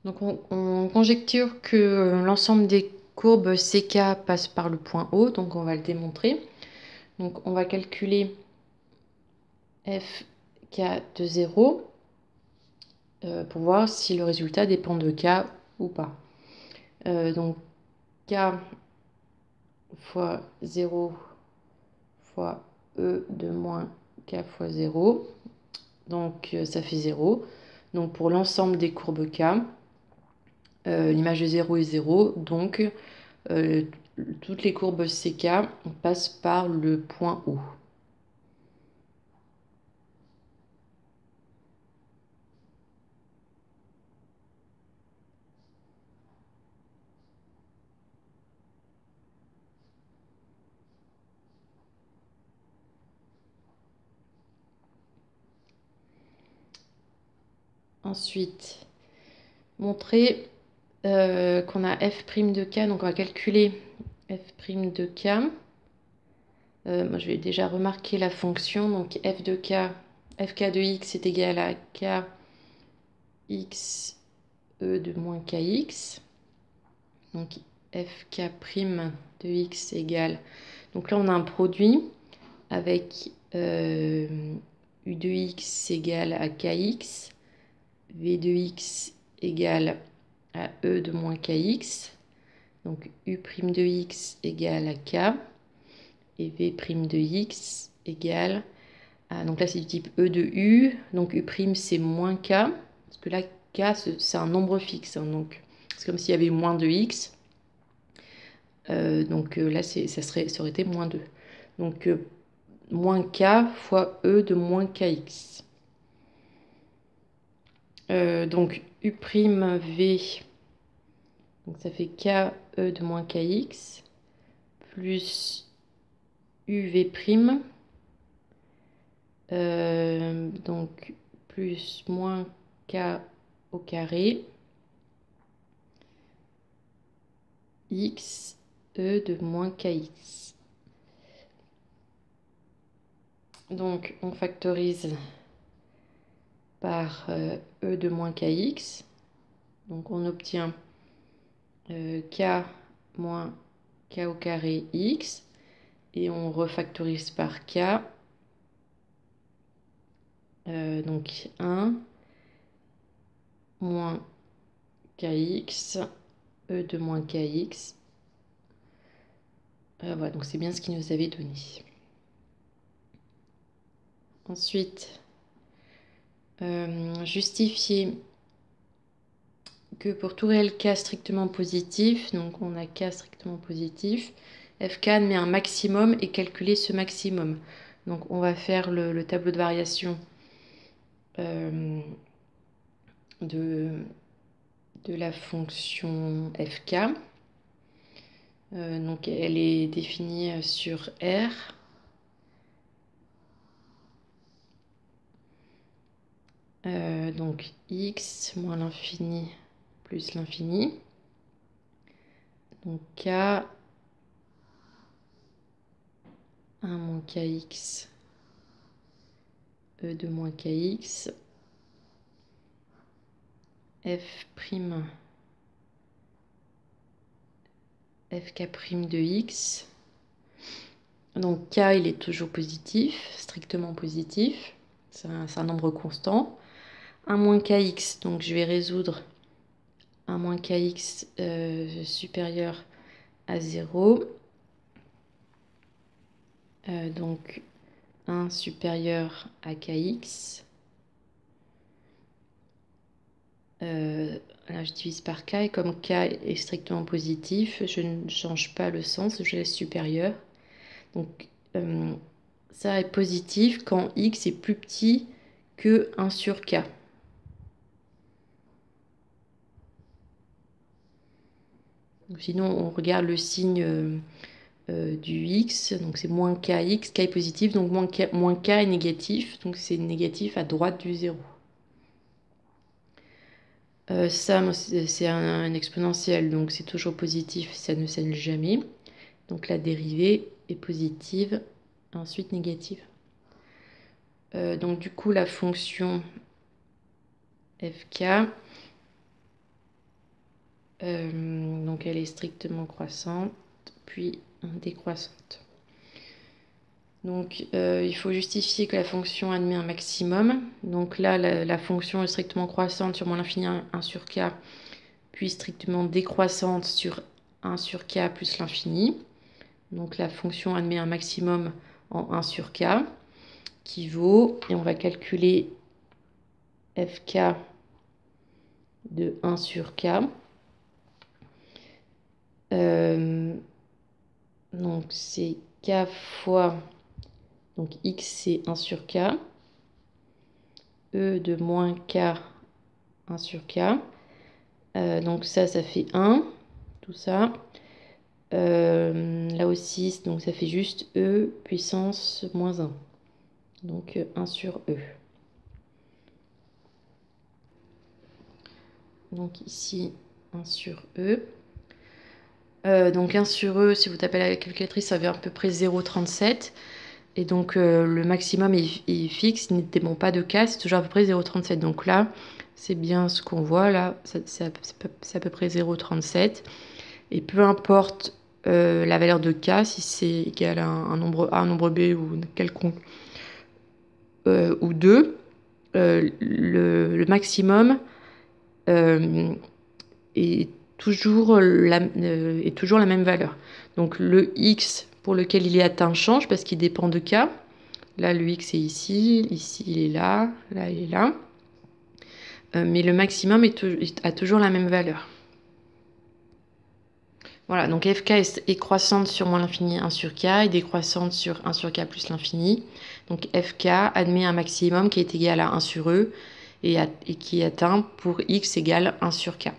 Donc on conjecture que l'ensemble des courbes CK passe par le point O, donc on va le démontrer. Donc on va calculer FK de 0 pour voir si le résultat dépend de K ou pas. Donc K fois 0 fois E de moins K fois 0, donc ça fait 0. Donc pour l'ensemble des courbes K, l'image de 0 est 0, donc euh, toutes les courbes CK passent par le point O. Ensuite, montrer qu'on a f' de k, donc on va calculer f' de k. Moi, je vais déjà remarquer la fonction, donc f fk de x est égal à k x e de moins kx. Donc fk' de x égale... Donc là, on a un produit avec u de x égale à kx, v de x égale à e de moins kx. Donc u' de x égale à k et v' de x égale à... Donc là, c'est du type e de u. Donc u' c'est moins k. Parce que là, k, c'est un nombre fixe. Hein, donc c'est comme s'il y avait moins de x. Donc là, ça aurait été moins 2. Donc moins k fois e de moins kx. Donc u'v, donc ça fait k e de moins kx, plus uv', donc plus moins k au carré, x e de moins kx. Donc on factorise par e de moins kx. Donc on obtient k moins k au carré x. Et on refactorise par k. Donc 1 moins kx, e de moins kx. Voilà, donc c'est bien ce qu'il nous avait donné. Ensuite, justifier que pour tout réel k strictement positif, donc on a k strictement positif, fk admet un maximum et calculer ce maximum. Donc on va faire le tableau de variation de la fonction fk. Donc elle est définie sur R. Donc x moins l'infini plus l'infini. Donc k 1 moins kx e de moins kx f' fk' de x. Donc k il est toujours positif, strictement positif, c'est un nombre constant. 1 moins kx, donc je vais résoudre 1 moins kx supérieur à 0. Donc 1 supérieur à kx. Là, je divise par k, et comme k est strictement positif, je ne change pas le sens, je laisse supérieur. Donc ça est positif quand x est plus petit que 1 sur k. Donc, sinon, on regarde le signe du x, donc c'est moins kx, k est positif, donc moins k est négatif, donc c'est négatif à droite du 0. Ça, c'est un exponentiel, donc c'est toujours positif, ça ne s'annule jamais. Donc la dérivée est positive, ensuite négative. Donc du coup, la fonction fk Donc elle est strictement croissante, puis décroissante. Donc il faut justifier que la fonction admet un maximum. Donc là, la fonction est strictement croissante sur moins l'infini 1 sur k, puis strictement décroissante sur 1 sur k plus l'infini. Donc la fonction admet un maximum en 1 sur k, qui vaut, et on va calculer fk de 1 sur k. Donc c'est k fois, donc x c'est 1 sur k, e de moins k 1 sur k, donc ça fait 1, tout ça. Là aussi, donc ça fait juste e puissance moins 1, donc 1 sur e. Donc ici 1 sur e. Donc 1 sur e, si vous tapez la calculatrice, ça fait à peu près 0,37. Et donc le maximum est fixe, il ne dépend pas de k, c'est toujours à peu près 0,37. Donc là, c'est bien ce qu'on voit, là, c'est à peu près 0,37. Et peu importe la valeur de k, si c'est égal à un nombre a, un nombre b ou quelconque, ou 2, le maximum est toujours la même valeur. Donc le x pour lequel il est atteint change parce qu'il dépend de k. Là, le x est ici, ici il est là il est là. Mais le maximum a toujours la même valeur. Voilà, donc fk est croissante sur moins l'infini 1 sur k et décroissante sur 1 sur k plus l'infini. Donc fk admet un maximum qui est égal à 1 sur e et qui est atteint pour x égale 1 sur k.